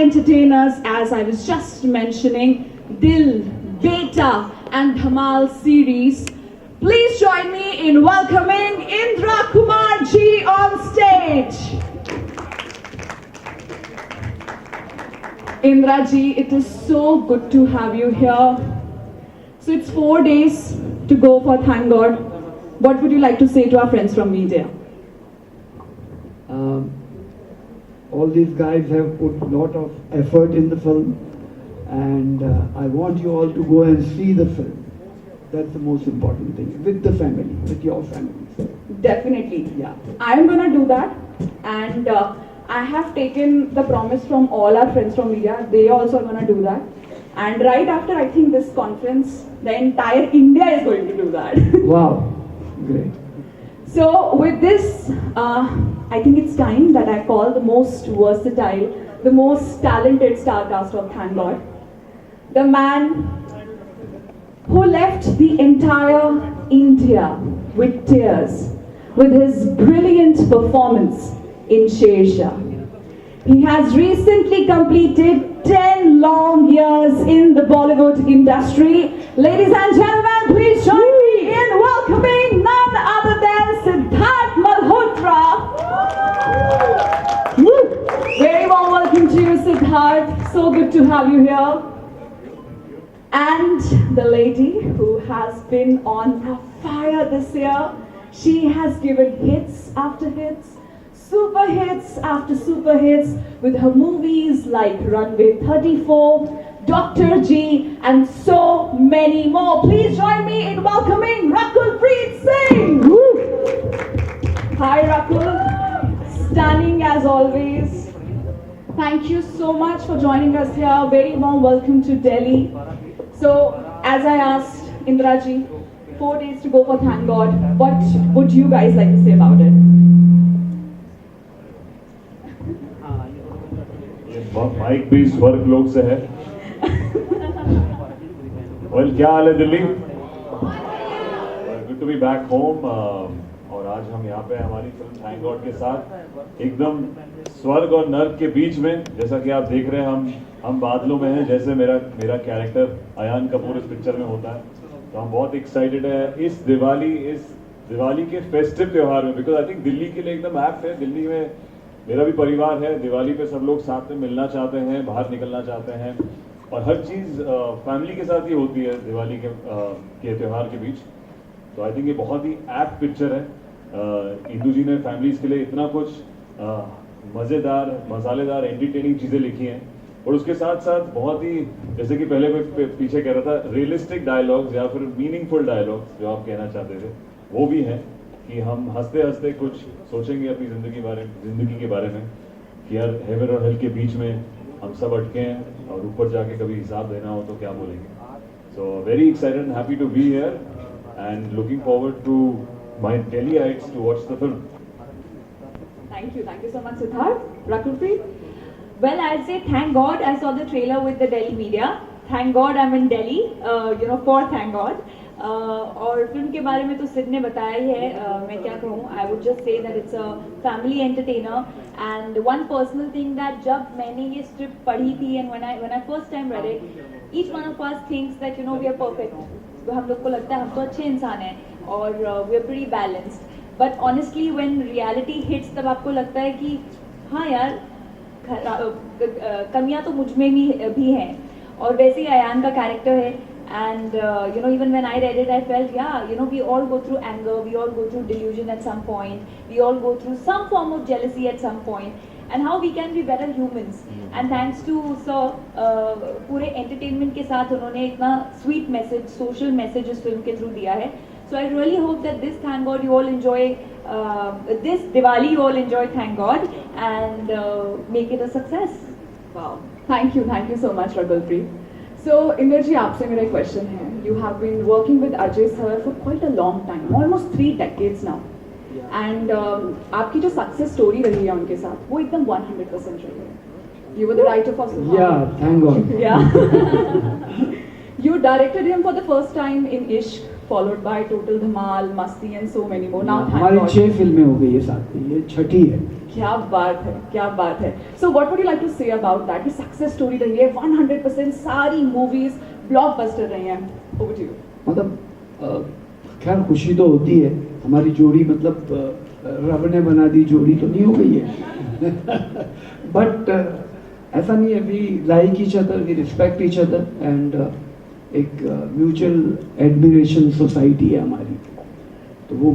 entertainers, as I was just mentioning, Dil, Beta and Dhamal series. Please join me in welcoming Indra Kumar ji on stage. Indra ji, it is so good to have you here. So it's 4 days to go for Thank God. What would you like to say to our friends from media? All these guys have put a lot of effort in the film, and I want you all to go and see the film. That's the most important thing, with the family, with your families. Definitely. Yeah. I'm gonna do that, and I have taken the promise from all our friends from media. They also are gonna do that. And right after, I think this conference, the entire India is going to do that. Wow, great. So with this, I think it's time that I call the most versatile, the most talented star cast of Thank God. The man who left the entire India with tears with his brilliant performance in Shersha. He has recently completed 10 long years in the Bollywood industry. Ladies and gentlemen, please join me in welcoming none other than Siddharth Malhotra. Very warm welcome to you, Siddharth. So good to have you here. And the lady who has been on a fire this year, she has given hits after hits, super hits after super hits with her movies like Runway 34, Dr. G, and so many more. Please join me in welcoming Rakul Preet Singh. Hi Rakul, stunning as always. Thank you so much for joining us here. Very warm welcome to Delhi. So, as I asked Indra ji, 4 days to go for Thank God. What would you guys like to say about it? Mike भी स्वर्ग लोक से है। Well, क्या हाल है Delhi? Good to be back home. और आज हम यहाँ पे हमारी फिल्म थैंक गॉड के साथ एकदम स्वर्ग और नर्क के बीच में, जैसा कि आप देख रहे हैं, हम बादलों में हैं, जैसे मेरा कैरेक्टर अयान कपूर इस पिक्चर में होता है। तो हम बहुत एक्साइटेड है इस दिवाली के फेस्टिव त्योहार में, बिकॉज आई थिंक दिल्ली के लिए एकदम ऐप्ट है। दिल्ली में मेरा भी परिवार है, दिवाली पे सब लोग साथ में मिलना चाहते हैं, बाहर निकलना चाहते हैं, और हर चीज़ फैमिली के साथ ही होती है दिवाली के त्यौहार के बीच। तो आई थिंक ये बहुत ही ऐप्ट पिक्चर है। इंदू जी ने फैमिलीज़ के लिए इतना कुछ मज़ेदार, मसालेदार, एंटरटेनिंग चीज़ें लिखी हैं, और उसके साथ साथ बहुत ही, जैसे कि पहले मैं पीछे कह रहा था, रियलिस्टिक डायलॉग्स या फिर मीनिंगफुल डायलॉग्स जो आप कहना चाहते थे, वो भी हैं कि हम हंसते हंसते कुछ सोचेंगे अपनी ज़िंदगी के बारे में कि यार हेवन और हेल के बीच में हम सब अटके हैं, और ऊपर जाके कभी हिसाब देना हो तो क्या बोलेंगे। So very excited and happy to be here and looking forward to my Delhiites to watch the film. Thank you so much, Siddharth. Rakul Preet? Well, I'll say thank God I saw the trailer with the Delhi media. Thank God I'm in Delhi, for Thank God. और film के बारे में तो सिड ने बताया ही है, मैं क्या कहूँ। I would just say that it's a family entertainer, and one personal thing that जब मैंने ये स्क्रिप्ट पढ़ी थी and when I first time read it, each one of us thinks that we are perfect. हम लोग को लगता है हम तो अच्छे इंसान हैं और we are pretty balanced, but honestly when reality hits तब आपको लगता है कि हाँ यार, कमियां तो मुझ में भी हैं। और वैसे ही अयान का कैरेक्टर है, and even when I read it, I felt we all go through anger, we all go through delusion at some point, we all go through some form of jealousy at some point, and how we can be better humans. And thanks to sir, पूरे entertainment के साथ उन्होंने इतना sweet message, social message इस film के through दिया है। So I really hope that this Thank God you all enjoy, this Diwali you all enjoy Thank God, and make it a success. Wow. Thank you so much, Rakul Preet. So, Inder ji, आपसे मेरा question है. You have been working with Ajay sir for quite a long time, almost 3 decades now. And आपकी जो success story रही है उनके साथ, वो एकदम 100% रही है. You were the writer for Suhan. Yeah, thank God. Yeah. You directed him for the first time in Ishq. followed by Total Dhamal, Masti, and so many more. Now, thank हमारी God. 6 फिल्में हो गई है साथ में, ये छठी है. क्या बात है, क्या बात है. So what would you like to say about that? कि success story रही है, 100% सारी movies blockbuster रही हैं. Over to you. मतलब खैर खुशी तो होती है. हमारी जोड़ी मतलब रब ने बना दी जोड़ी तो नहीं हो गई है. बट ऐसा नहीं है. We like each other, we respect each other and एक म्यूचुअल एडमिरेशन सोसाइटी है हमारी. तो वो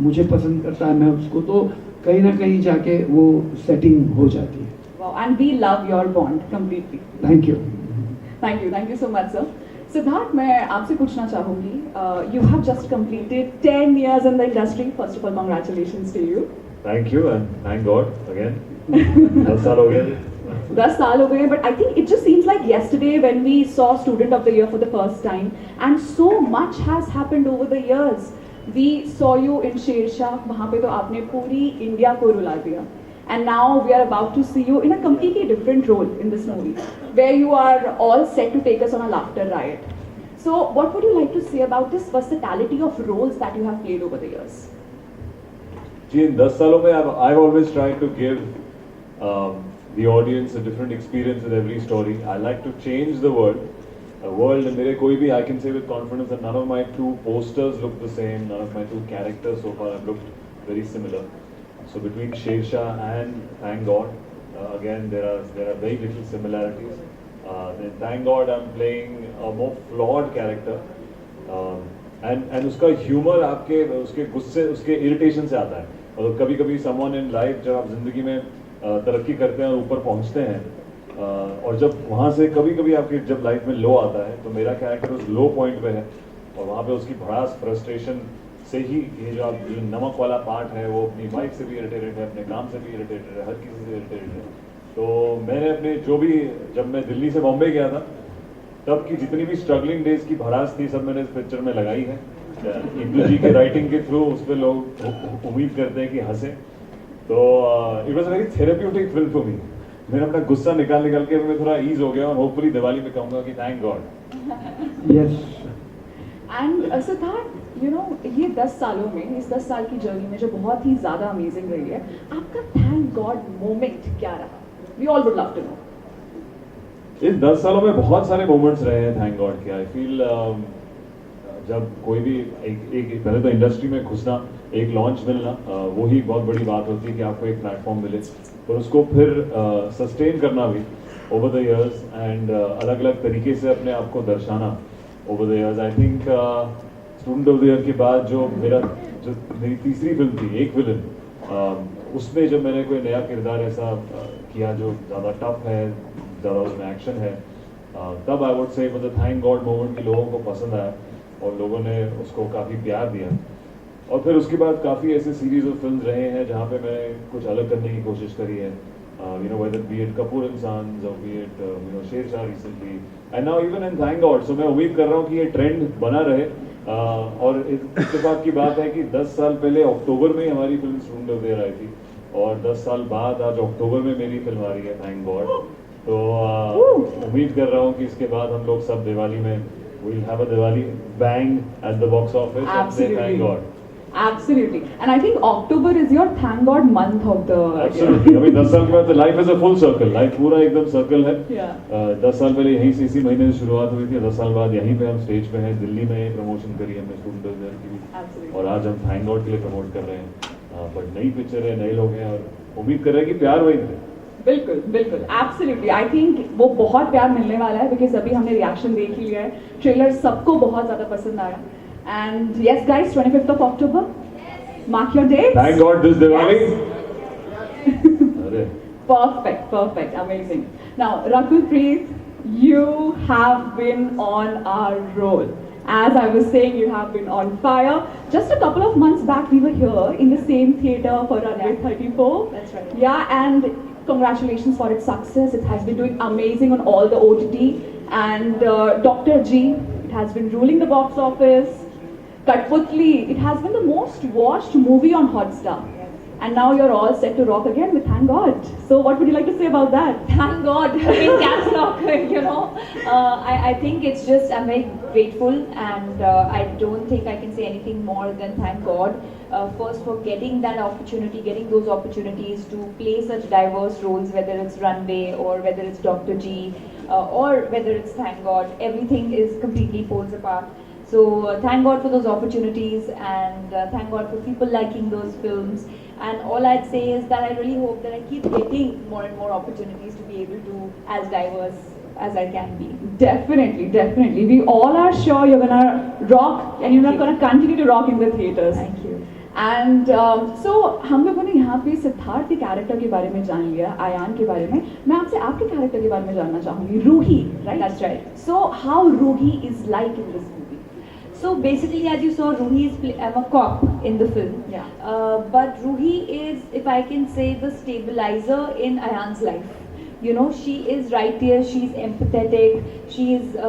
मुझे पसंद करता है, मैं उसको, तो कहीं ना कहीं जाके वो सेटिंग हो जाती है. Wow, and we love your bond completely. Thank you. Thank you so much, sir. Siddharth, मैं आपसे पूछना चाहूंगी, you have just completed 10 years in the industry. First of all, congratulations to you. Thank you and thank God again. 10 साल हो गए. 10 साल हो गए, but I think it just seems like yesterday when we saw Student of the Year for the first time, and so much has happened over the years. We saw you in Shersha, वहाँ पे तो आपने पूरी India को रुला दिया. And now we are about to see you in a completely different role in this movie, where you are all set to take us on a laughter riot. So, what would you like to say about this versatility of roles that you have played over the years? जी, इन 10 सालों में I've always tried to give the audience a different experience with every story. I like to change the world, and मेरे कोई भी, I can say with confidence that none of my 2 posters look the same, none of my 2 characters so far have looked very similar. So between Shersha and Thank God, again there are very little similarities. Then Thank God I'm playing a more flawed character, and उसका humor आपके उसके गुस्से, उसके irritation से आता है. और कभी कभी someone in life, जब आप जिंदगी में तरक्की करते हैं और ऊपर पहुंचते हैं, और जब वहाँ से कभी कभी आपकी जब लाइफ में लो आता है, तो मेरा कैरेक्टर उस लो पॉइंट पे है, और वहाँ पे उसकी भड़ास फ्रस्ट्रेशन से ही ये जो आप जो नमक वाला पार्ट है, वो अपनी वाइफ से भी इरिटेटेड है, अपने काम से भी इरिटेटेड है, हर किसी से इरिटेटेड है. तो मैंने अपने जो भी, जब मैं दिल्ली से बॉम्बे गया था, तब की जितनी भी स्ट्रगलिंग डेज की भड़ास थी, सब मैंने इस पिक्चर में लगाई है. इंदु जी के राइटिंग के थ्रू उस पर लोग उम्मीद करते हैं कि हंसे. तो it was a very therapeutic film for me. मैंने अपना गुस्सा निकाल के मैं थोड़ा ईज हो गया, और होपफुली दिवाली में कहूँगा कि thank God. Yes. And Siddharth, you know, ये 10 सालों में, इस 10 साल की जर्नी में जो बहुत ही ज़्यादा अमेजिंग रही है, आपका थैंक गॉड मोमेंट क्या रहा? We all would love to know. इस 10 सालों में बहुत सारे मोमेंट्स रहे हैं थैंक गॉड के. आई फील जब कोई भी एक पहले तो इंडस्ट्री में घुसना, एक लॉन्च मिलना, वो ही बहुत बड़ी बात होती है कि आपको एक प्लेटफॉर्म मिले, और उसको फिर सस्टेन करना भी ओवर द इयर्स, एंड अलग अलग तरीके से अपने आप को दर्शाना over the years. I think student of the year के बाद जो मेरी तीसरी फिल्म थी, एक विलन, उसमें जब मैंने कोई नया किरदार ऐसा किया जो ज़्यादा टफ है, ज़्यादा उसमें एक्शन है, तब आई वुड से मतलब थैंक गॉड मोमेंट की लोगों को पसंद आया और लोगों ने उसको काफ़ी प्यार दिया. और फिर उसके बाद काफ़ी ऐसे सीरीज ऑफ फिल्म रहे हैं जहाँ पे मैंने कुछ अलग करने की कोशिश करी है. You know, whether be it Kapoor and Sons or be it Shersha recently, and now even in Thank God. So मैं उम्मीद कर रहा हूँ कि ये ट्रेंड बना रहे. और इत्तेफाक की बात है कि 10 साल पहले अक्टूबर में हमारी film student of the year I थी, और 10 साल बाद आज अक्टूबर में मेरी फिल्म आ रही है थैंक गॉड. तो उम्मीद कर रहा हूँ कि इसके बाद हम लोग सब दिवाली में we'll have a Diwali bang at the box office and say thank God. Absolutely. And I think October is your thank God month of the Absolutely. अभी 10 साल के बाद life is a full circle. Life पूरा एकदम circle है. 10 साल पहले यहीं से, इसी महीने से शुरुआत हुई थी. 10 साल बाद यहीं पे हम स्टेज पे हैं. दिल्ली में प्रमोशन करी हमने स्टूडेंट ऑफ द ईयर की भी, और आज हम थैंक गॉड के लिए प्रमोट कर रहे हैं. बट नई पिक्चर है, नए लोग हैं, और उम्मीद कर रहे हैं कि प्यार वही मिले. बिल्कुल बिल्कुल, एब्सोल्युटली. आई थिंक वो बहुत प्यार मिलने वाला है, बिकॉज अभी हमने रिएक्शन देख ही लिया है. ट्रेलर सबको बहुत ज़्यादा पसंद आया. And yes guys, 25th of October, mark your dates. Thank God this Diwali. Perfect, amazing. Now, Rakulpreet, you have been on our roll. As I was saying, you have been on fire. Just a couple of months back, we were here in the same theatre for Runway 34. That's right. Yeah, and congratulations for its success. It has been doing amazing on all the OTT. And Dr. G, it has been ruling the box office. Katputli, it has been the most watched movie on Hotstar. and now you're all set to rock again with Thank God. So what would you like to say about that? Thank God, in caps lock, you know. I think it's just, I'm very grateful, and I don't think I can say anything more than thank God. First for getting that opportunity, getting those opportunities to play such diverse roles, whether it's Runway or whether it's Dr. G or whether it's Thank God, everything is completely poles apart. So thank God for those opportunities, and thank God for people liking those films. And all I'd say is that I really hope that I keep getting more and more opportunities to be able to as diverse as I can be. Definitely, definitely. We all are sure you're gonna rock and you're gonna continue to rock in the theaters. Thank you. And so हम लोगों ने यहाँ पे सिद्धार्थ के character के बारे में जान लिया, आयान के बारे में. मैं आपसे आपके कैरेक्टर के बारे में जानना चाहूँगी. Ruhi, right? That's right. So how Ruhi is like in this movie? So basically, as you saw, Ruhi is I'm a cop in the film. Yeah. But Ruhi is, if I can say, the stabilizer in Ayan's life. You know, she is right here. She's empathetic. She is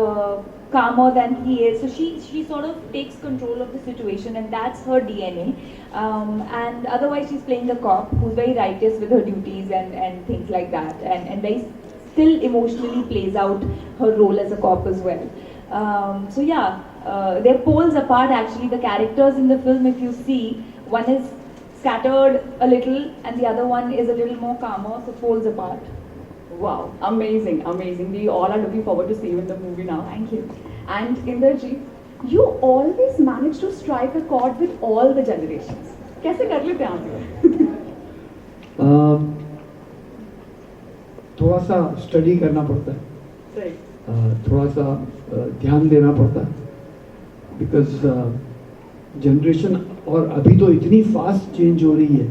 calmer than he is. So she sort of takes control of the situation, and that's her DNA. And otherwise, she's playing the cop who's very righteous with her duties and things like that, and very still emotionally plays out her role as a cop as well. So yeah, they're poles apart actually. The characters in the film, if you see, one is scattered a little and the other one is a little more calmer, so poles apart. Wow, amazing, amazing. We all are looking forward to see you in the movie now. Thank you. And Inderji, you always manage to strike a chord with all the generations. कैसे कर लेते हैं आप ये? थोड़ा सा study करना पड़ता है, सही. थोड़ा सा ध्यान देना पड़ता है, बिकॉज जनरेशन और अभी तो इतनी फास्ट चेंज हो रही है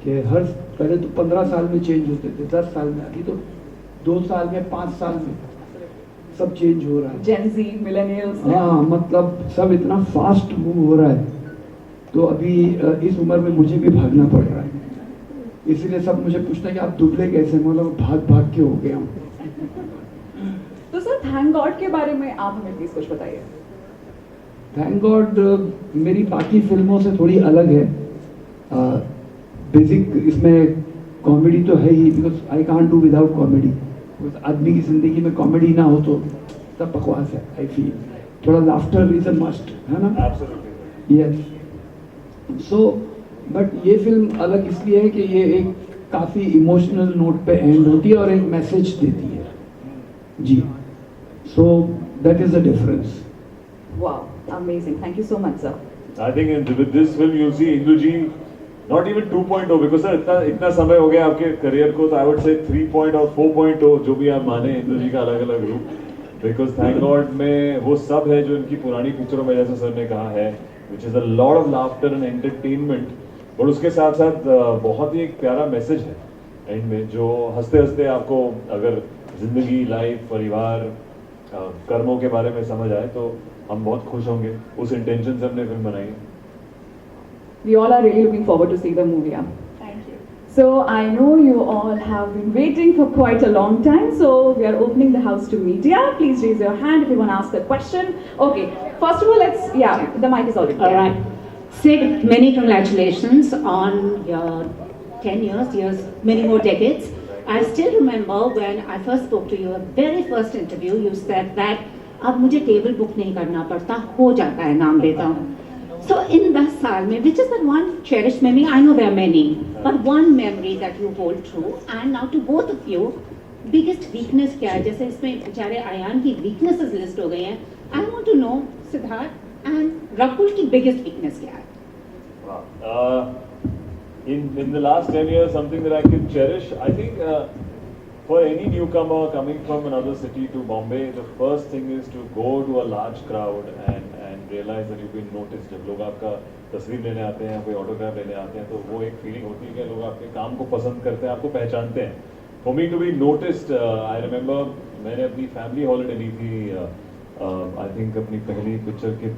कि हर पहले तो 15 साल में चेंज होते थे, 10 साल में, अभी तो 2 साल में, 5 साल में सब चेंज हो रहा है. Gen Z, millennials. हाँ, मतलब सब इतना फास्ट मूव हो रहा है, तो अभी इस उम्र में मुझे भी भागना पड़ रहा है. इसीलिए सब मुझे पूछते हैं कि आप दुबले कैसे, मतलब भाग भाग के हो गया हूँ. तो सर थैंक गॉड के बारे में आप हमें प्लीज कुछ बताइए. थैंक गॉड मेरी बाकी फिल्मों से थोड़ी अलग है. बेसिक इसमें कॉमेडी तो है ही, because I can't do without comedy. आदमी की जिंदगी में कॉमेडी ना हो तो सब बकवास है. आई फील थोड़ा लाफ्टर इज अ मस्ट, है ना? Absolutely. यस. सो बट ये फिल्म अलग इसलिए है कि ये एक काफ़ी इमोशनल नोट पे एंड होती है और एक मैसेज देती है जी. So that is the difference. Wow, amazing. Thank you so much, sir. I think with this film you'll see Indu ji not even 2.0 because sir इतना समय हो गया आपके करियर को, तो I would say 3.0 और 4.0 जो भी आप माने इंदु जी का अलग अलग रूप. बिकॉज थैंक गॉड में वो सब है जो इनकी पुरानी पिक्चरों में, जैसे सर ने कहा है, which is a lot of laughter and entertainment, और उसके साथ साथ बहुत ही एक प्यारा मैसेज है एंड में, जो हंसते हंसते आपको अगर जिंदगी, लाइफ, परिवार, कर्मों के बारे में समझ आए तो हम बहुत खुश होंगे. उस इंटेंशन से हमने फिल्म बनाई है. We all are really looking forward to see the movie. Yeah. Thank you. So I know you all have been waiting for quite a long time. So we are opening the house to media. Please raise your hand if you want to ask a question. Okay. First of all, the mic is already. All right. Sid, many congratulations on your 10 years, many more decades. I still remember when I first spoke to you, a very first interview, you said that अब मुझे table book नहीं करना पड़ता, हो जाता है, नाम देता हूँ. So in 10 साल में, which is that one cherished memory? I know there are many, but one memory that you hold true. And now to both of you, biggest weakness क्या है? जैसे इसमें बेचारे आयान की weaknesses list हो गई हैं. I want to know Siddharth and Rakul की biggest weakness क्या है? In the last 10 years, something that I can cherish, I think for any newcomer coming from another city to Bombay, the first thing is to go to a large crowd and realize that you've been noticed. जब लोग आपका तस्वीर लेने आते हैं, कोई autograph लेने आते हैं, तो वो एक फीलिंग होती है कि लोग आपके काम को पसंद करते हैं, आपको पहचानते हैं. For me to be noticed, I remember मैंने अपनी फैमिली हॉलिडे ली थी. आई थिंक अपनी पहली पिक्चर के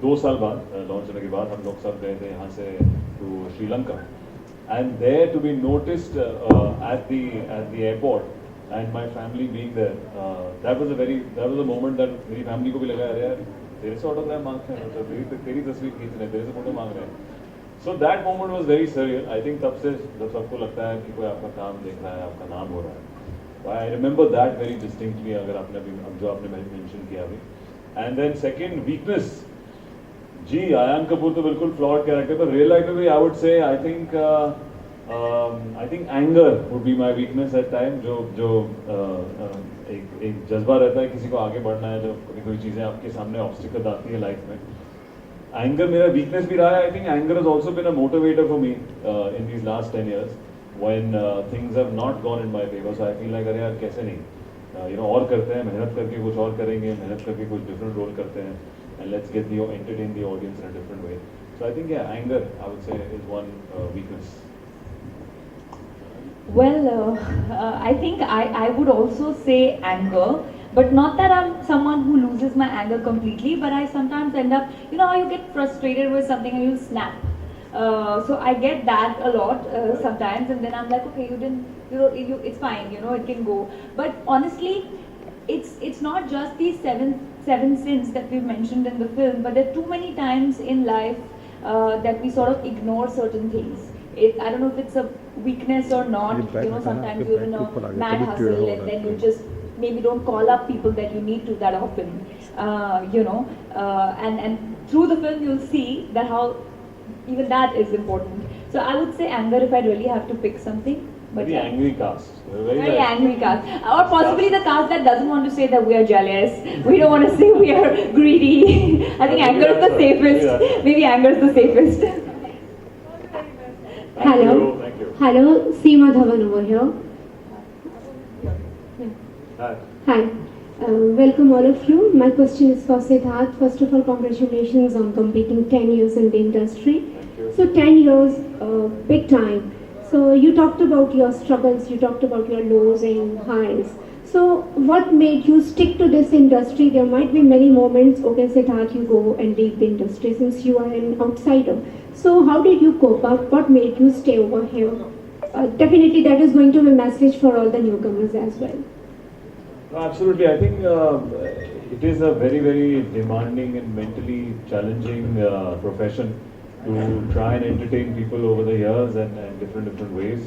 2 साल बाद लॉन्च होने के बाद हम लोग सब गए थे यहाँ से to Sri Lanka. And there to be noticed at the airport and my family being there, that was a moment that मेरी family को भी लगा, अरे यार तेरे से ऑटोग्राफ मांग रहे हैं, तेरी तस्वीर खींच रहे हैं, तेरे से फोटो मांग रहे हैं. So that moment was very surreal. I think तब से जब सबको लगता है कि कोई आपका काम देख रहा है, आपका नाम हो रहा है. I remember that very distinctly. अगर आपने अभी अब जो आपने mention किया अभी. And then second weakness. जी आयान कपूर तो बिल्कुल flawed character, but real life में भी I would say I think anger would be my weakness at time. जो एक जज्बा रहता है किसी को आगे बढ़ना है, जो कोई चीज़ें आपके सामने ऑब्स्टिकल आती है लाइफ में. Anger मेरा वीकनेस भी रहा है. I think anger has also been a motivator for me in these last 10 years when things have not gone in my favor. So I feel like अरे यार कैसे नहीं, और करते हैं, मेहनत करके कुछ और करेंगे, मेहनत करके कुछ different role करते हैं, and let's get entertain the audience in a different way. So I think anger I would say is one weakness. Well, I think I would also say anger. But not that I'm someone who loses my anger completely, but I sometimes end up, how you get frustrated with something and you snap. So I get that a lot sometimes, and then I'm like, okay, it's fine, it can go. But honestly, it's not just these seven sins that we've mentioned in the film, but there are too many times in life that we sort of ignore certain things. I don't know if it's a weakness or not. Sometimes you're in a mad hustle and then you just maybe don't call up people that you need to that often, and through the film you'll see that how even that is important. So I would say anger if I really have to pick something. But Very angry cast. Very angry cast. Or possibly the cast that doesn't want to say that we are jealous. We don't want to say we are greedy. I think anger is the safest. Maybe anger is the safest. Hello. Thank you. Hello, Seema Dhawan over here. Hi. Hi. Welcome all of you. My question is for Siddharth. First of all, congratulations on completing 10 years in the industry. Thank you. So 10 years, big time. So you talked about your struggles, you talked about your lows and highs. So what made you stick to this industry? There might be many moments, okay Siddharth, you go and leave the industry since you are an outsider. So how did you cope up? What made you stay over here? Definitely that is going to be a message for all the newcomers as well. No, absolutely. I think it is a very, very demanding and mentally challenging profession to try and entertain people over the years and different ways.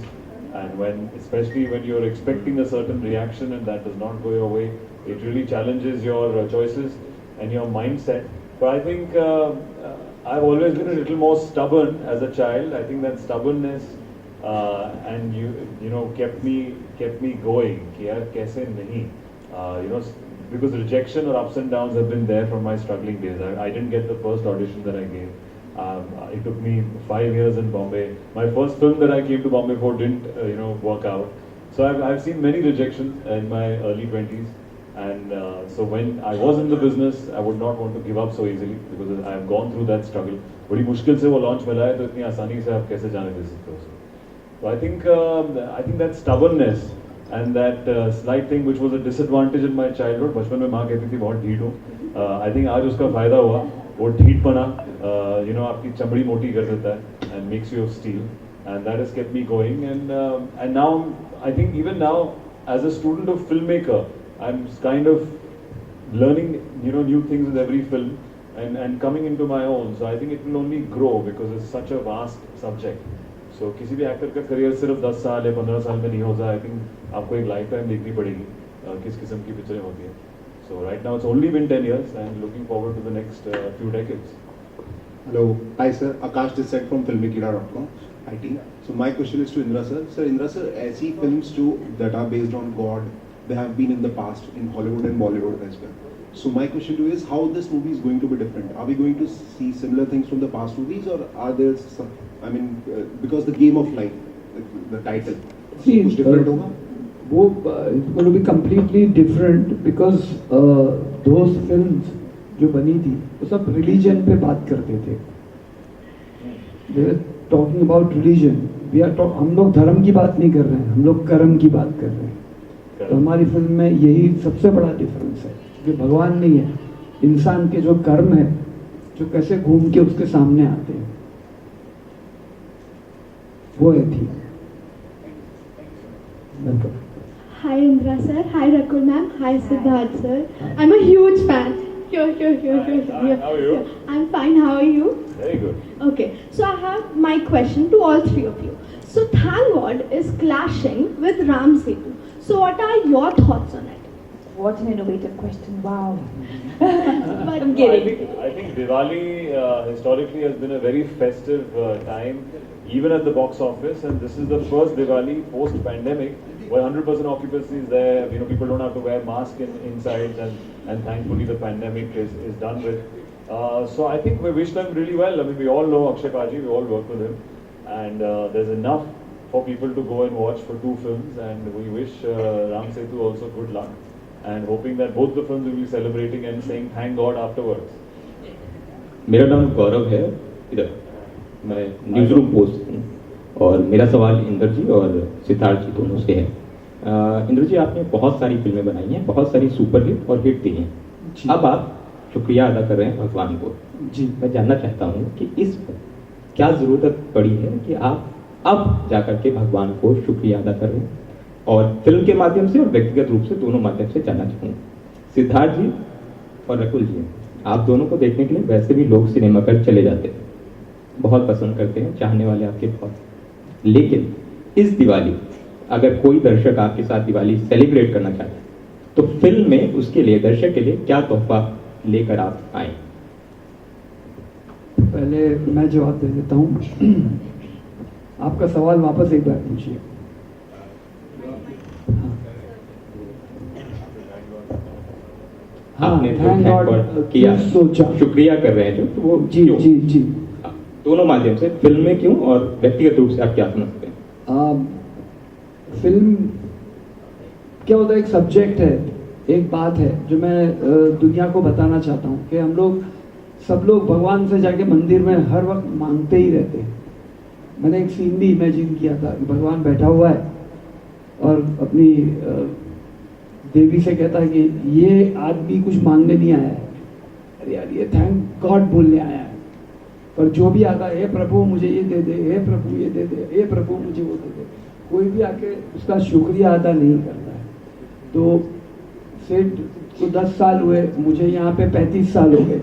And especially when you're expecting a certain reaction and that does not go your way, it really challenges your choices and your mindset. But I think I've always been a little more stubborn as a child. I think that stubbornness and kept me going. कि यार कैसे नहीं, because rejection or ups and downs have been there from my struggling days. I didn't get the first audition that I gave. It took me 5 years in Bombay. My first film that I came to Bombay for didn't work out. So I've seen many rejections in my early 20s. And so when I was in the business, I would not want to give up so easily because I have gone through that struggle. बड़ी मुश्किल से वो launch मिला है तो इतनी आसानी से आप कैसे जाने दे सकते हो? So I think that stubbornness and that slight thing which was a disadvantage in my childhood. बचपन में माँ कहती थी बहुत ढीठ हूँ. I think आज उसका फायदा हुआ. वो ढीठपना आपकी चमड़ी मोटी कर देता है and makes you of steel, and that has kept me going. And now I think even now as a student of filmmaker, I'm kind of learning new things with every film and coming into my own. So I think it will only grow because it's such a vast subject. So किसी भी actor का career सिर्फ 10 साल या 15 साल में नहीं होता. I think आपको एक लाइफ टाइम देखनी पड़ेगी किस किस्म की पिक्चरें होती हैं. So right now it's only been 10 years and looking forward to the next few decades. Hello, hi sir, Akash this side from filmmakira.com, IT. So my question is to Indra sir. Sir, Indra sir, ऐसी films जो that are based on God, they have been in the past in Hollywood and Bollywood as well. So my question to you is how this movie is going to be different. Are we going to see similar things from the past movies, or are there some? I mean, because the game of life, the title, See, कुछ different होगा? it's going to be completely different because those films जो बनी थी वो सब religion पे बात करते थे. They were talking about religion. हम लोग धर्म की बात नहीं कर रहे हैं, हम लोग कर्म की बात कर रहे हैं. तो हमारी फिल्म में यही सबसे बड़ा डिफरेंस है कि भगवान नहीं है, इंसान के जो कर्म है जो कैसे घूम के उसके सामने आते हैं वो है थी. Hi Indra sir, hi Rakul ma'am, hi Siddharth sir. I'm a huge fan. Sure. Hi, how are you? I'm fine. How are you? Very good. Okay. So I have my question to all three of you. So Thank God is clashing with Ram Setu. So what are your thoughts on it? What an innovative question. Wow. But I'm I kidding. think Diwali historically has been a very festive time, even at the box office, and this is the first Diwali post-pandemic where 100% occupancy is there. You know, people don't have to wear masks inside, and thankfully the pandemic is done with. So I think we wish them really well. I mean, we all know Akshay Kaji, we all work with him, and there's enough for people to go and watch for 2 films, and we wish Ram Setu also good luck, and hoping that both the films will be celebrating and saying thank God afterwards. मेरा नाम गौरव है, इधर मैं news room post हूँ और मेरा सवाल इंद्र जी और सिद्धार्थ जी दोनों से है। इंद्र जी, आपने बहुत सारी फिल्में बनाई हैं, बहुत सारी सुपरहिट और हिट दी हैं। अब आप शुक्रिया अदा कर रहे हैं भगवान को। जी। मैं जानना चाहता हूँ कि इस क्या ज़रूरत पड़ी है कि आप अब जाकर के भगवान को शुक्रिया अदा कर रहे हैं, और फिल्म के माध्यम से और व्यक्तिगत रूप से दोनों माध्यम से जानना चाहूँगा। सिद्धार्थ जी और रकुल जी, आप दोनों को देखने के लिए वैसे भी लोग सिनेमा घर चले जाते हैं, बहुत पसंद करते हैं, चाहने वाले आपके बहुत। लेकिन इस दिवाली अगर कोई दर्शक आपके साथ दिवाली सेलिब्रेट करना चाहता है तो फिल्म में उसके लिए, दर्शक के लिए क्या तोहफा लेकर आप आए? पहले मैं जवाब दे देता हूँ। आपका सवाल वापस एक बार पूछिए। आपने तो thank thank God God किया, सोचा, शुक्रिया कर रहे हैं जो, तो वो जी क्यों? जी। दोनों माध्यम से, फिल्म में क्यों और व्यक्तिगत रूप से आप क्या समझते हैं? फिल्म क्या होता है, एक सब्जेक्ट है, एक बात है जो मैं दुनिया को बताना चाहता हूँ कि हम लोग सब लोग भगवान से जाके मंदिर में हर वक्त मांगते ही रहते हैं। मैंने एक सीन भी इमेजिन किया था कि भगवान बैठा हुआ है और अपनी देवी से कहता है कि ये आदमी कुछ मांगने नहीं आया है, अरे यार ये थैंक गॉड बोलने आया है। पर जो भी आता है, हे प्रभु मुझे ये दे दे, हे प्रभु ये दे दे, हे प्रभु मुझे वो दे दे, कोई भी आके उसका शुक्रिया अदा नहीं करता है। तो सेठ को 10 साल हुए, मुझे यहाँ पे 35 साल हो गए,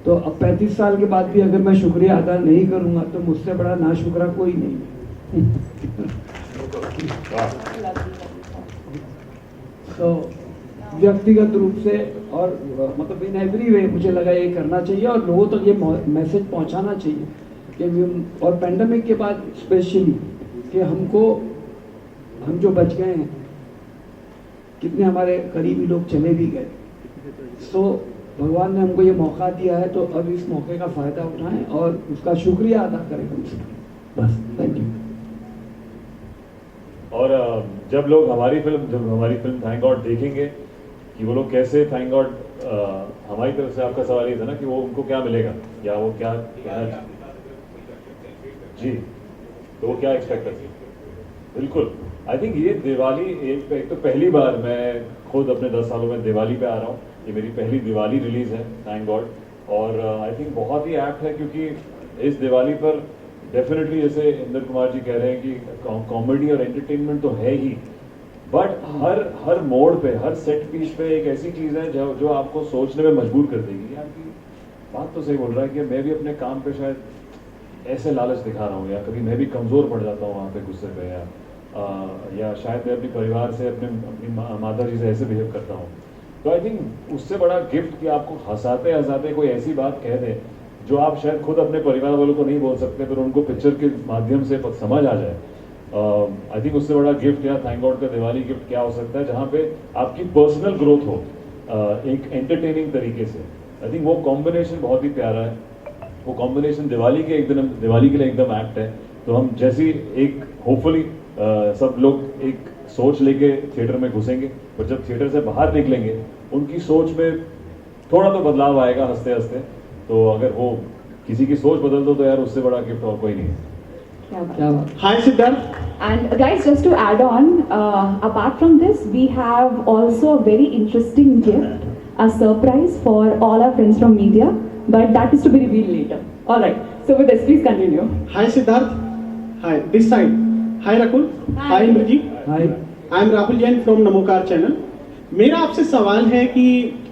तो अब 35 साल के बाद भी अगर मैं शुक्रिया अदा नहीं करूँगा तो मुझसे बड़ा नाशुक्रा कोई नहीं है। तो व्यक्तिगत रूप से और मतलब इन एवरी वे मुझे लगा ये करना चाहिए और लोगों तक ये मैसेज पहुंचाना चाहिए कि और पैंडेमिक के बाद स्पेशली कि हम जो बच गए हैं, कितने हमारे करीबी लोग चले भी गए, तो भगवान ने हमको ये मौका दिया है, तो अब इस मौके का फायदा उठाएं और उसका शुक्रिया अदा करें हमसे। बस, थैंक यू। और जब हमारी फिल्म थैंक गॉड देखेंगे कि वो लोग कैसे थैंक गॉड, हमारी तरफ से आपका सवाल ये था ना कि वो उनको क्या मिलेगा या वो क्या कहना जी, तो वो क्या एक्सपेक्ट करते हैं। बिल्कुल, आई थिंक ये दिवाली एक तो पहली बार मैं खुद अपने 10 सालों में दिवाली पे आ रहा हूँ। ये मेरी पहली दिवाली रिलीज है थैंक गॉड, और आई थिंक बहुत ही एप्ट है क्योंकि इस दिवाली पर डेफिनेटली जैसे इंद्र कुमार जी कह रहे हैं कि कॉमेडी और एंटरटेनमेंट तो है ही, बट हर मोड़ पे, हर सेट पीस पे एक ऐसी चीज़ है जो आपको सोचने में मजबूर कर देगी। आपकी बात तो सही बोल रहा है कि मैं भी अपने काम पे शायद ऐसे लालच दिखा रहा हूँ, या कभी मैं भी कमज़ोर पड़ जाता हूँ वहाँ पे गुस्से पे, या शायद मैं अपने परिवार से अपनी माता जी से ऐसे बिहेव करता हूँ। तो आई थिंक उससे बड़ा गिफ्ट कि आपको हंसाते हंसाते कोई ऐसी बात कह दे जो आप शायद खुद अपने परिवार वालों को नहीं बोल सकते, पर उनको पिक्चर के माध्यम से समझ आ जाए। आई थिंक उससे बड़ा गिफ्ट या थैंक गॉड का दिवाली गिफ्ट क्या हो सकता है, जहाँ पे आपकी पर्सनल ग्रोथ हो एक एंटरटेनिंग तरीके से। आई थिंक वो कॉम्बिनेशन बहुत ही प्यारा है। वो कॉम्बिनेशन दिवाली के लिए एकदम एक्ट है। तो हम जैसी एक होपफुली सब लोग एक सोच लेके थिएटर में घुसेंगे, और जब थिएटर से बाहर निकलेंगे उनकी सोच में थोड़ा तो बदलाव आएगा हंसते हंसते। तो अगर वो किसी की सोच बदल दो तो यार उससे बड़ा गिफ्ट और कोई नहीं है। Hi Siddharth. And guys, just to add on, apart from this, we have also a very interesting gift, a surprise for all our friends from media, but that is to be revealed later. All right. So with this, please continue. Hi Siddharth. Hi. This side. Hi Rakul. Hi Indraji. Hi. I am Rahul Jain from Namokar channel. मेरा आपसे सवाल है कि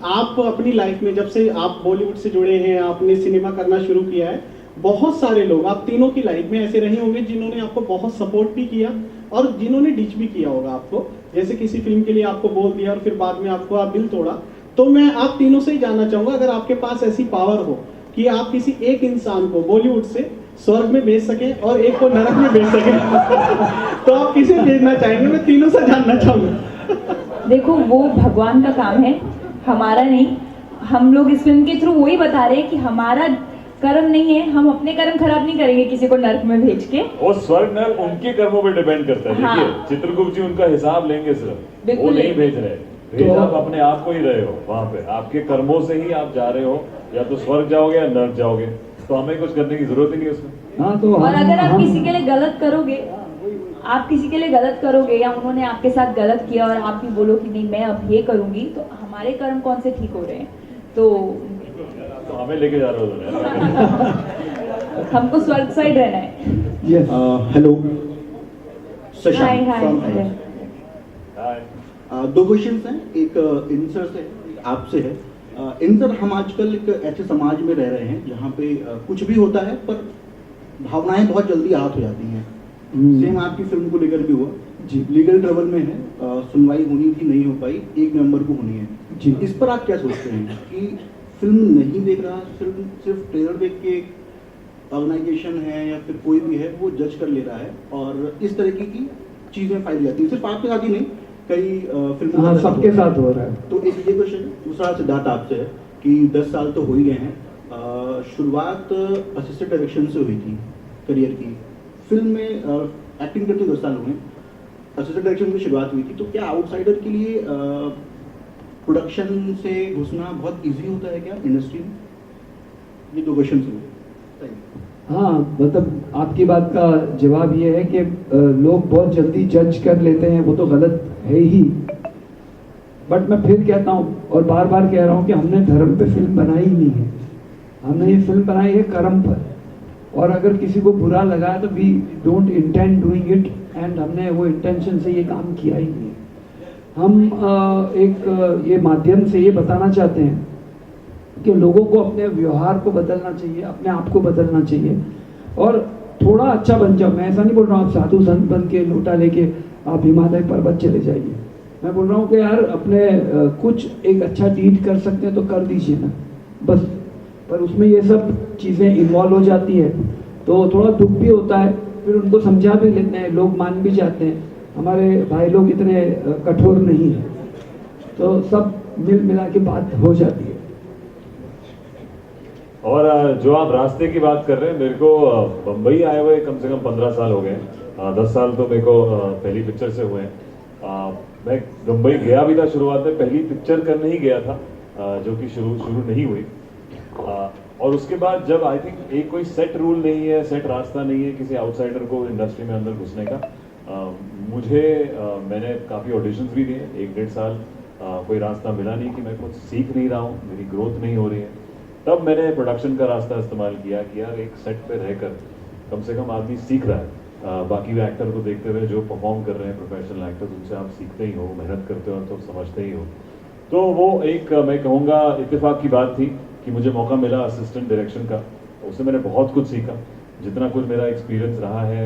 आप अपनी life में जब से आप बॉलीवुड से जुड़े हैं, आपने सिनेमा करना शुरू किया है, बहुत सारे लोग आप तीनों की लाइफ में ऐसे रहे होंगे जिन्होंने आपको बहुत सपोर्ट भी किया और जिन्होंने डिच भी किया होगा आपको, जैसे किसी फिल्म के लिए आपको बोल दिया और फिर बाद में आपको आप दिल तोड़ा। तो मैं आप तीनों से ही जानना चाहूंगा, अगर आपके पास ऐसी पावर हो कि आप किसी एक इंसान को बॉलीवुड से स्वर्ग में भेज सकें और एक को नरक में भेज सकें तो आप किसे भेजना चाहेंगे? मैं तीनों से जानना चाहूंगा। देखो, वो भगवान का काम है, हमारा नहीं। हम लोग इस फिल्म के थ्रू वही बता रहे हैं कि हमारा कर्म नहीं है, हम अपने कर्म खराब नहीं करेंगे किसी को नरक में भेज के। और स्वर्ग नरक उनके कर्मों पे डिपेंड करता है। हाँ। देखिए, चित्रगुप्त जी उनका हिसाब लेंगे सिर्फ, बिल्कुल वो नहीं लेंगे। भेज रहे। भेज आप अपने आप को ही रहे हो वहां पे, आपके कर्मों से ही आप जा रहे हो, या तो स्वर्ग जाओगे या नरक जाओगे, तो हमें कुछ करने की जरूरत ही नहीं उसमें। हाँ, तो और अगर आप किसी के लिए गलत करोगे, आप किसी के लिए गलत करोगे या उन्होंने आपके साथ गलत किया और आप भी बोलो कि नहीं मैं अब ये करूंगी, तो हमारे कर्म कौन से ठीक हो रहे हैं? तो हमें लेके जा रहे हो हमको स्वर्ग साइड रहना है। यस, हेलो, हाय हाय। दो क्वेश्चंस हैं, एक इन सर से, एक आपसे है। इन सर, हम आजकल एक ऐसे समाज में रह रहे हैं जहाँ पे कुछ भी होता है पर भावनाएं बहुत जल्दी आहत हो जाती हैं। सेम आपकी फिल्म को लेकर भी हुआ जी, लीगल ट्रबल में है, सुनवाई होनी थी, नहीं हो पाई, 1 नवंबर को होनी है जी। इस पर आप क्या सोचते हैं कि फिल्म नहीं देख रहा, सिर्फ ट्रेलर देख के ऑर्गेनाइजेशन है या फिर कोई भी है वो जज कर ले रहा है और इस तरीके की चीजें पाई जाती है, सिर्फ आपके साथ ही नहीं, कई फिल्मों हाँ, सबके साथ हो रहा है। तो एक ये क्वेश्चन है। दूसरा सिद्धार्थ आपसे है कि 10 साल तो हो ही गए हैं, शुरुआत असिस्टेंट डायरेक्शन से हुई थी करियर की, फिल्म में एक्टिंग करते 10 साल हुए, असिस्टेंट डायरेक्शन की शुरुआत हुई थी, तो क्या आउटसाइडर के लिए प्रोडक्शन से घुसना बहुत इजी होता है क्या इंडस्ट्री में? ये 2 क्वेश्चन हैं। हाँ, मतलब आपकी बात का जवाब ये है कि लोग बहुत जल्दी जज कर लेते हैं, वो तो गलत है ही। बट मैं फिर कहता हूँ और बार बार कह रहा हूँ कि हमने धर्म पे फिल्म बनाई ही नहीं है, हमने ये फिल्म बनाई है कर्म पर। और अगर किसी को बुरा लगा तो we don't intend doing it, and हमने वो इंटेंशन से ये काम किया ही नहीं। हम एक ये माध्यम से ये बताना चाहते हैं कि लोगों को अपने व्यवहार को बदलना चाहिए, अपने आप को बदलना चाहिए और थोड़ा अच्छा बन जाओ। मैं ऐसा नहीं बोल रहा हूँ आप साधु संत बन के लोटा लेके आप हिमालय पर्वत चले जाइए। मैं बोल रहा हूँ कि यार अपने कुछ एक अच्छा डीड कर सकते हैं तो कर दीजिए ना बस। पर उसमें ये सब चीज़ें इन्वॉल्व हो जाती है तो थोड़ा दुख भी होता है, फिर उनको समझा भी लेते हैं, लोग मान भी जाते हैं। हमारे भाई लोग इतने कठोर नहीं हैं, तो सब मिल मिला के बात हो जाती है। और जो आप रास्ते की बात कर रहे हैं, मेरे को बम्बई आए हुए कम से कम 15 साल हो गए। 10 साल तो मेरे को पहली पिक्चर से हुए हैं। मैं बम्बई गया भी था शुरुआत में, पहली पिक्चर करने ही गया था जो कि शुरू नहीं हुई। और उसके बाद जब आई थिंक एक कोई सेट रूल नहीं है, सेट रास्ता नहीं है किसी आउटसाइडर को इंडस्ट्री में अंदर घुसने का। मैंने काफ़ी ऑडिशंस भी दिए, 1-1.5 साल कोई रास्ता मिला नहीं कि मैं कुछ सीख नहीं रहा हूँ, मेरी ग्रोथ नहीं हो रही है। तब मैंने प्रोडक्शन का रास्ता इस्तेमाल किया कि यार एक सेट पे रहकर कम से कम आदमी सीख रहा है। बाकी भी एक्टर को देखते हुए जो परफॉर्म कर रहे हैं प्रोफेशनल एक्टर्स, उनसे आप सीखते ही हो, मेहनत करते हो तो समझते ही हो। तो वो एक मैं कहूँगा इत्तेफाक की बात थी कि मुझे मौका मिला असिस्टेंट डायरेक्शन का। उससे मैंने बहुत कुछ सीखा। जितना कुछ मेरा एक्सपीरियंस रहा है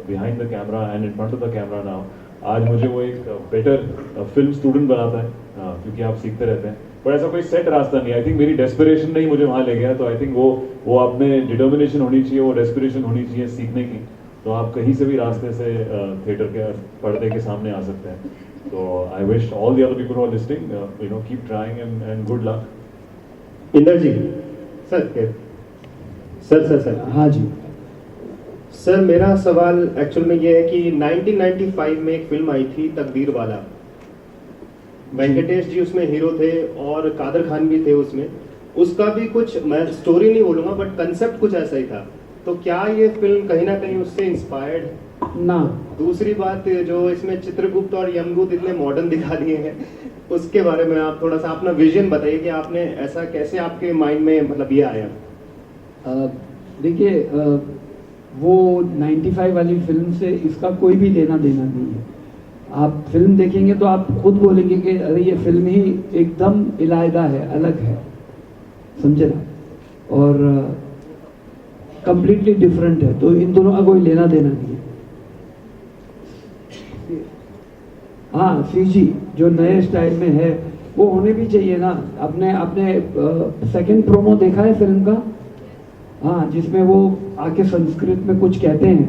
behind the camera and in front of the camera now, आज मुझे वो एक बेटर फिल्म स्टूडेंट बनाता है क्योंकि आप सीखते रहते हैं। पर ऐसा कोई सेट रास्ता नहीं। आई थिंक मेरी डेस्पिरेशन नहीं मुझे वहाँ ले गया। तो आई थिंक वो आप में डिटर्मिनेशन होनी चाहिए, वो डेस्पिरेशन होनी चाहिए सीखने की। तो आप कहीं से भी रास्ते से थिएटर के पर्दे के सामने आ सकते हैं। तो I wish all the other people who are listening keep trying and good luck. Inder ji, sir हाँ जी सर, मेरा सवाल एक्चुअल में ये है कि 1995 में एक फिल्म आई थी तकदीर वाला, वेंकटेश जी उसमें हीरो थे और कादर खान भी थे उसमें। उसका भी कुछ, मैं स्टोरी नहीं बोलूंगा बट कंसेप्ट कुछ ऐसा ही था। तो क्या ये फिल्म कहीं ना कहीं उससे इंस्पायर्ड ना? दूसरी बात, जो इसमें चित्रगुप्त और यमदूत इतने मॉडर्न दिखा दिए हैं, उसके बारे में आप थोड़ा सा अपना विजन बताइए कि आपने ऐसा कैसे आपके माइंड में मतलब ये आया? देखिए, वो 95 वाली फिल्म से इसका कोई भी लेना देना नहीं है। आप फिल्म देखेंगे तो आप खुद बोलेंगे कि अरे ये फिल्म ही एकदम इलायदा है, अलग है, समझे ना, और कंप्लीटली डिफरेंट है, तो इन दोनों का कोई लेना देना नहीं है। हाँ, सीजी जो नए स्टाइल में है वो होने भी चाहिए ना। अपने सेकंड प्रोमो देखा है फिल्म का? हाँ, जिसमें वो आके संस्कृत में कुछ कहते हैं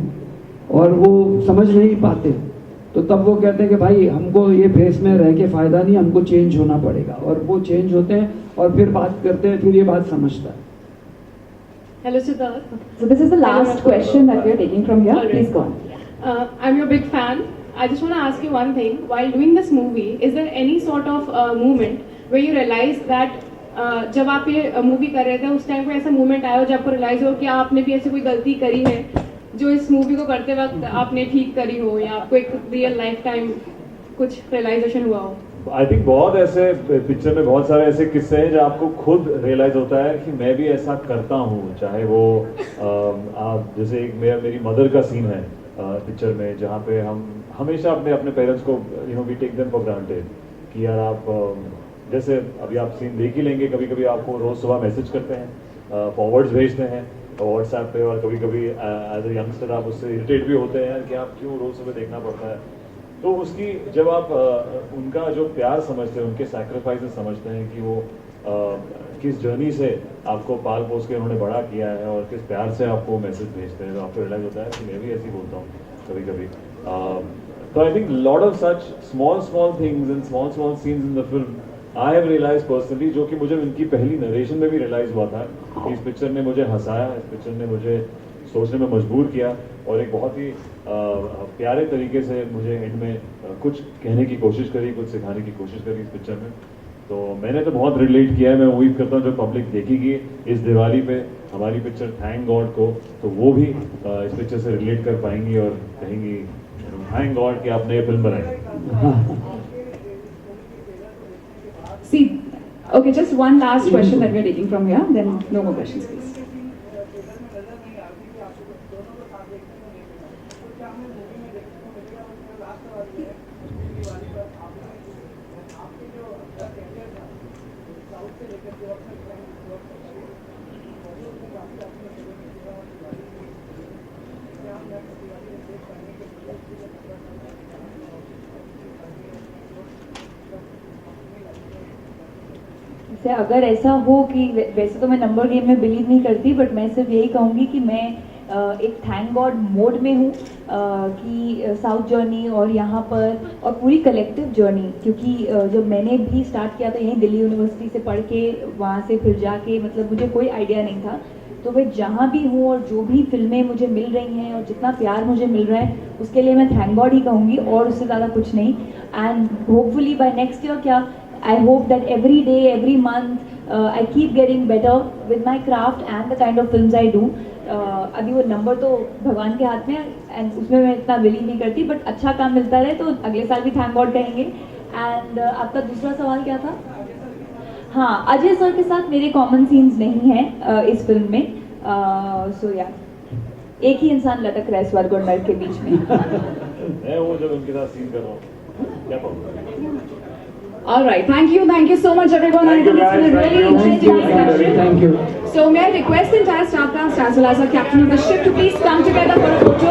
और वो समझ नहीं पाते, तो तब वो कहते हैं कि भाई हमको ये फेस में रह के फायदा नहीं, हमको चेंज होना पड़ेगा, और वो चेंज होते हैं और फिर बात करते हैं, फिर ये बात समझता है। Hello, Siddharth. So this is the last question that we are taking from here. Alright. Please go on. I'm your big fan. I just want to ask you one thing. While doing this movie, is there any sort of moment where you realize that जब आप ये movie कर रहे थे उस time कोई ऐसा moment आया हो जब आपको रियलाइज हो कि आपने भी ऐसी कोई गलती करी है जो इस मूवी को करते वक्त आपने ठीक करी हो, या आपको एक रियल लाइफ टाइम कुछ रियलाइजेशन हुआ हो? आई थिंक बहुत ऐसे पिक्चर में बहुत सारे ऐसे किस्से हैं जो आपको खुद रियलाइज होता है कि मैं भी ऐसा करता हूँ। चाहे वो आप जैसे एक मेरी मदर का सीन है पिक्चर में, जहाँ पे हम हमेशा अपने पेरेंट्स को we take them for granted कि यार आप जैसे अभी आप सीन देख ही लेंगे, कभी कभी आपको रोज सुबह मैसेज करते हैं, फॉरवर्ड्स भेजते हैं व्हाट्सएप पे, और कभी कभी एज ए यंगस्टर आप उससे इरिटेट भी होते हैं यार कि आप क्यों रोज सुबह देखना पड़ता है। तो उसकी जब आप उनका जो प्यार समझते हैं, उनके सैक्रिफाइसेस समझते हैं कि वो किस जर्नी से आपको पाल पोस के उन्होंने बड़ा किया है और किस प्यार से आपको मैसेज भेजते हैं, तो आपको रियलाइज होता है कि मैं भी ऐसे ही बोलता हूँ कभी कभी। तो I think lot of such small things and small scenes in the film I have realise personally, जो कि मुझे उनकी पहली नरेशन में भी रियलाइज हुआ था कि इस पिक्चर ने मुझे हंसाया, इस पिक्चर ने मुझे सोचने में मजबूर किया, और एक बहुत ही प्यारे तरीके से मुझे एंड में कुछ कहने की कोशिश करी, कुछ सिखाने की कोशिश करी इस पिक्चर में। तो मैंने तो बहुत रिलेट किया है। मैं उम्मीद करता हूँ जो पब्लिक देखेगी इस दिवाली पे हमारी पिक्चर थैंक गॉड को, तो वो भी इस पिक्चर से रिलेट कर पाएंगी और कहेंगी थैंक गॉड कि आपने ये फिल्म बनाई। See, okay, just one last question that we are taking from here, then no more questions, please. अगर ऐसा हो कि वैसे तो मैं नंबर गेम में बिलीव नहीं करती, बट मैं सिर्फ यही कहूँगी कि मैं एक थैंक गॉड मोड में हूँ कि साउथ जर्नी और यहाँ पर और पूरी कलेक्टिव जर्नी, क्योंकि जब मैंने भी स्टार्ट किया था यहीं दिल्ली यूनिवर्सिटी से पढ़ के, वहाँ से फिर जाके, मतलब मुझे कोई आइडिया नहीं था। तो मैं जहाँ भी हूँ और जो भी फिल्में मुझे मिल रही हैं और जितना प्यार मुझे मिल रहा है उसके लिए मैं थैंक गॉड ही कहूँगी और उससे ज़्यादा कुछ नहीं। And hopefully by next year, क्या I hope that every day, every month, I keep getting better with my craft and the kind of films I do. अभी वो नंबर तो भगवान के हाथ में है एंड उसमें मैं इतना बिलीव नहीं करती, बट अच्छा काम मिलता रहे तो अगले साल भी थैंक गॉड कहेंगे। एंड आपका दूसरा सवाल क्या था? हाँ, अजय सर के साथ मेरे कॉमन सीन्स नहीं हैं इस फिल्म में। सो या एक ही इंसान लटक रहा है स्वर्ग और नर्क के बीच में। मैं वो जब उनके साथ सीन कर रहा हूँ क्या problem? All right, thank you so much everyone. Thank you, guys. It's been a really interesting discussion. Thank you. So may I request the entire staff cast as well as our captain of the ship to please come together for a photo.